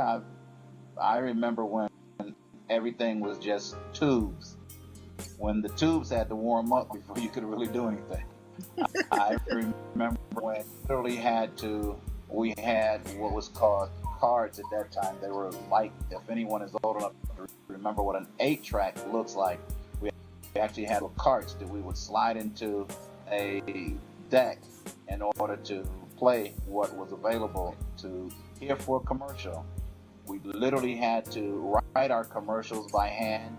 yeah, I remember when everything was just tubes. When the tubes had to warm up before you could really do anything. I remember when we had what was called cards at that time. They were like, if anyone is old enough to remember what an 8-track looks like, we actually had carts that we would slide into a deck in order to play what was available to hear for a commercial. We literally had to write our commercials by hand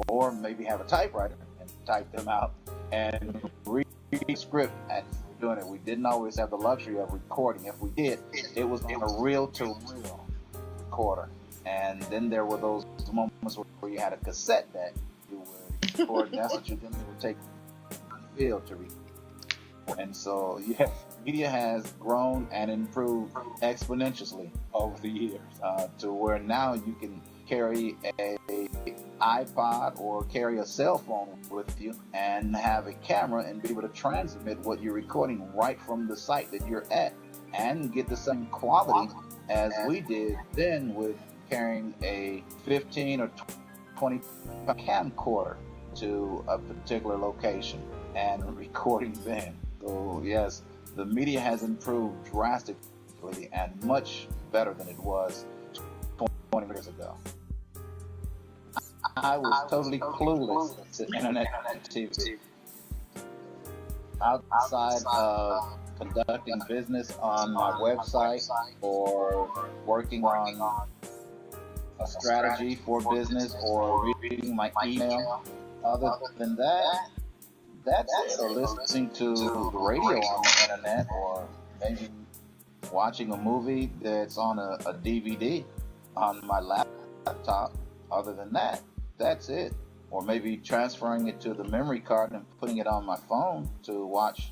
or maybe have a typewriter and type them out and read the script as we were doing it. We didn't always have the luxury of recording. If we did, it was on a reel-to-reel recorder. And then there were those moments where you had a cassette deck. You would record, and that's what you then would take to the field to record. And so, yeah, media has grown and improved exponentially over the years to where now you can carry a iPod or carry a cell phone with you and have a camera and be able to transmit what you're recording right from the site that you're at and get the same quality as we did then with carrying a 15 or 20 camcorder to a particular location and recording then. So yes, the media has improved drastically and much better than it was 20 years ago. I was totally clueless to Internet TV. Outside of conducting business on my website or working on a strategy for business or reading my email, other than that, that's it. Or listening to the radio on the internet, or maybe watching a movie that's on a DVD on my laptop. Other than that, that's it. Or maybe transferring it to the memory card and putting it on my phone to watch,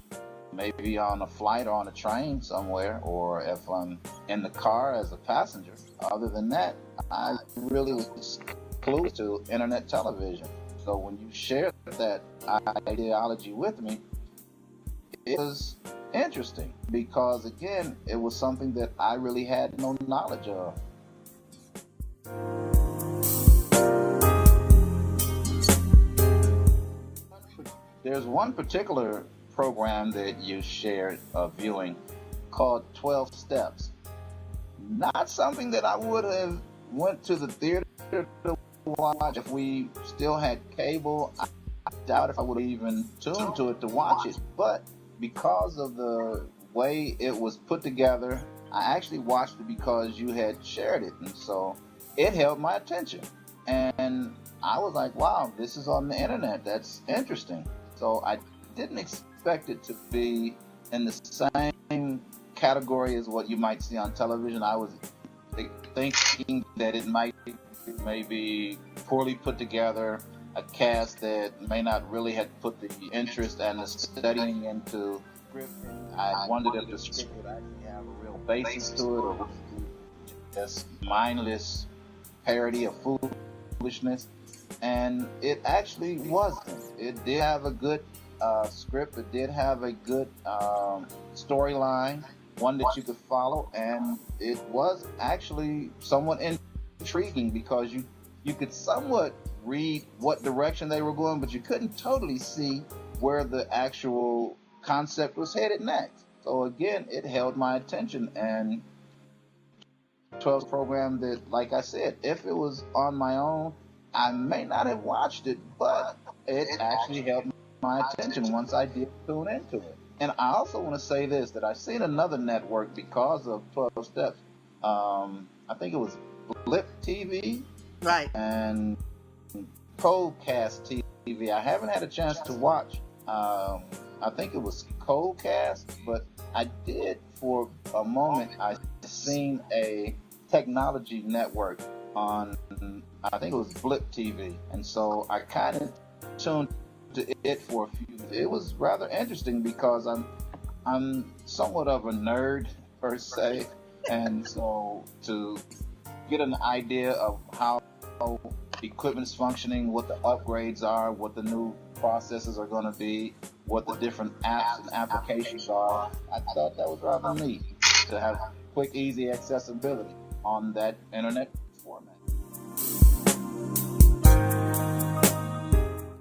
maybe on a flight or on a train somewhere, or if I'm in the car as a passenger. Other than that, I really was clueless to internet television. So when you shared that ideology with me, it was interesting because, again, it was something that I really had no knowledge of. There's one particular program that you shared viewing called 12 Steps. Not something that I would have went to the theater to watch if we still had cable. I doubt if I would have even tuned to it to watch it, but because of the way it was put together, I actually watched it because you had shared it, and so it held my attention. And I was like, wow, this is on the internet. That's interesting. So I didn't expect it to be in the same category as what you might see on television. I was thinking that it might be maybe poorly put together, a cast that may not really have put the interest and the studying into scripting. I wondered if the script would actually have a real basis to it, or just mindless parody of foolishness. And it actually wasn't. It did have a good script. It did have a good storyline, one that you could follow, and it was actually somewhat intriguing because you could somewhat read what direction they were going, but you couldn't totally see where the actual concept was headed next. So again, it held my attention, and 12 program that, like I said, if it was on my own, I may not have watched it, but it actually held my attention once I did tune into it. And I also want to say this, that I've seen another network because of 12 Steps. I think it was Blip TV. Right. And Coldcast TV. I haven't had a chance to watch. I think it was Coldcast, but I did for a moment. I seen a technology network on, I think it was Blip TV, and so I kind of tuned to it for a few. It was rather interesting because I'm somewhat of a nerd per se, and so to get an idea of how equipment's functioning, what the upgrades are, what the new processes are going to be, what the different apps and applications are, I thought that was rather neat to have quick, easy accessibility. on that internet format.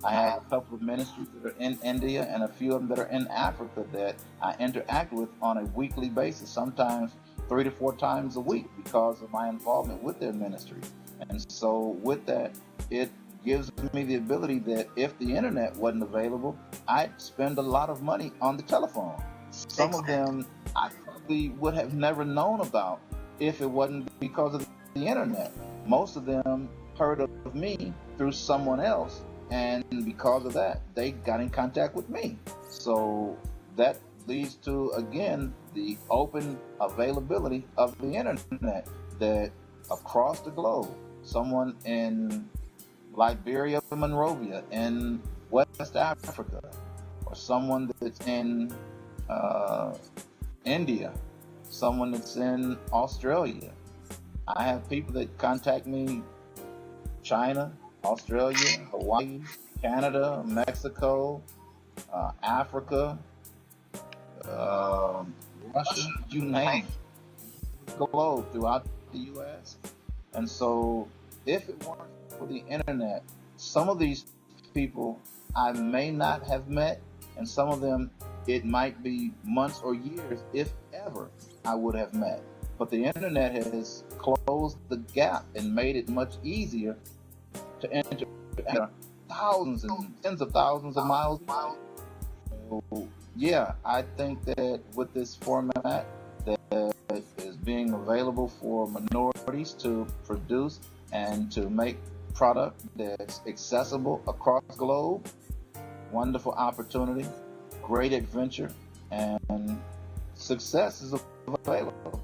I have a couple of ministries that are in India and a few of them that are in Africa that I interact with on a weekly basis, sometimes 3 to 4 times a week because of my involvement with their ministries. And so with that, it gives me the ability that if the internet wasn't available, I'd spend a lot of money on the telephone. Some of them I probably would have never known about if it wasn't because of the internet. Most of them heard of me through someone else, and because of that, they got in contact with me. So that leads to, again, the open availability of the internet, that across the globe, someone in Liberia, Monrovia, in West Africa, or someone that's in India, someone that's in Australia. I have people that contact me: China, Australia, Hawaii, Canada, Mexico, Africa, Russia, you name it, globe throughout the U.S. And so if it weren't for the internet, some of these people I may not have met, and some of them it might be months or years, if ever, I would have met. But the internet has closed the gap and made it much easier to enter thousands and tens of thousands of miles. So, yeah, I think that with this format that is being available for minorities to produce and to make product that's accessible across the globe, wonderful opportunity, great adventure, and success is available.